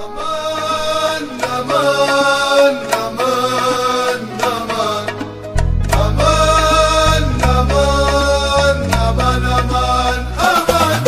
أمان أمان أمان أمان أمان أمان أمان أمان أمان.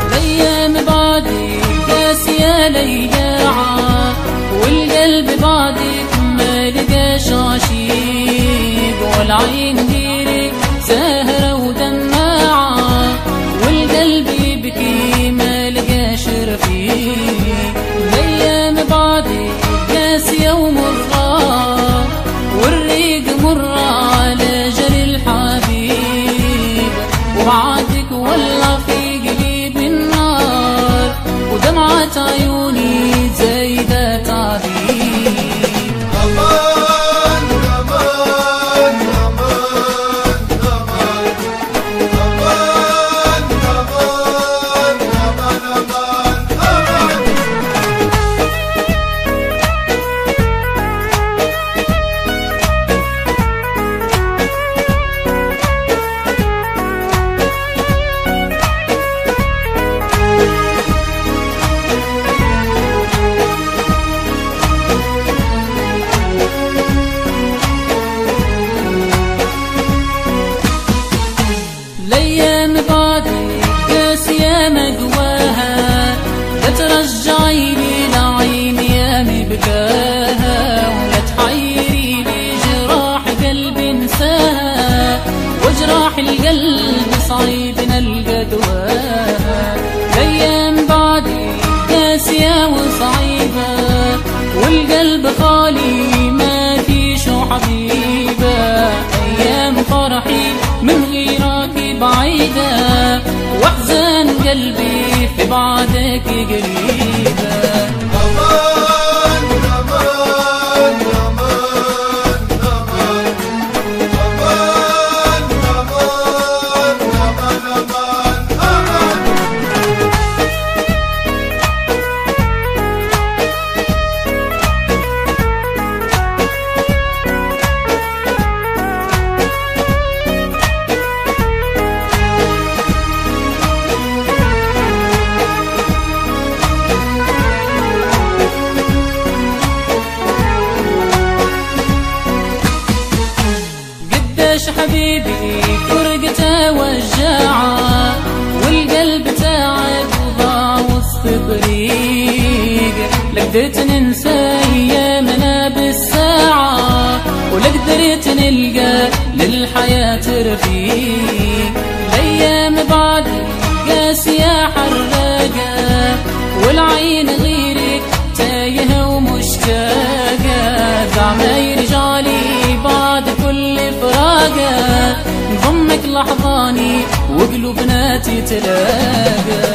الأيام بعدي قاسية لياعة والقلب بعدك ما لقاش عشيق، والعين غيرك ساهرة ودماعة والقلب يبكي ما لقاش رفيق. الأيام بعدك قاسية ومرة والريق مرة على جري الحبيب، وبعدك ولع في قلبي النار ودمعة عيوني زايدة تعذيب. أمان أمان أمان أمان أمان أمان أمان أمان. الأيام بعدك قاسية مقواها، لا ترجعي لي لعيني يا مبكاها، ولا تحيري لي جراح قلبي انساها، وجراح القلب صعيب نلقى دواها. الأيام بعدك قاسية وصعيبة والقلب خالي ما فيش حبيبة، أيام فرحي من غيرك بعيدة واحزان قلبي في بعدك قريبة. أمان أمان أمان أمان أمان أمان أمان أمان. قديش حبيبي فرقته وجاعة والقلب تعب وضاع وسط طريق، لا قدرت ننسى ايامنا بالساعة ولا قدرت نلقى للحياة رفيق. الايام بعدك قاسية حراقة والعين غيرك تايهة ومشتاقة، زعما يرجعلي بعد كل فراقة نضمك لحظاني وقلوبنا تتلاقى.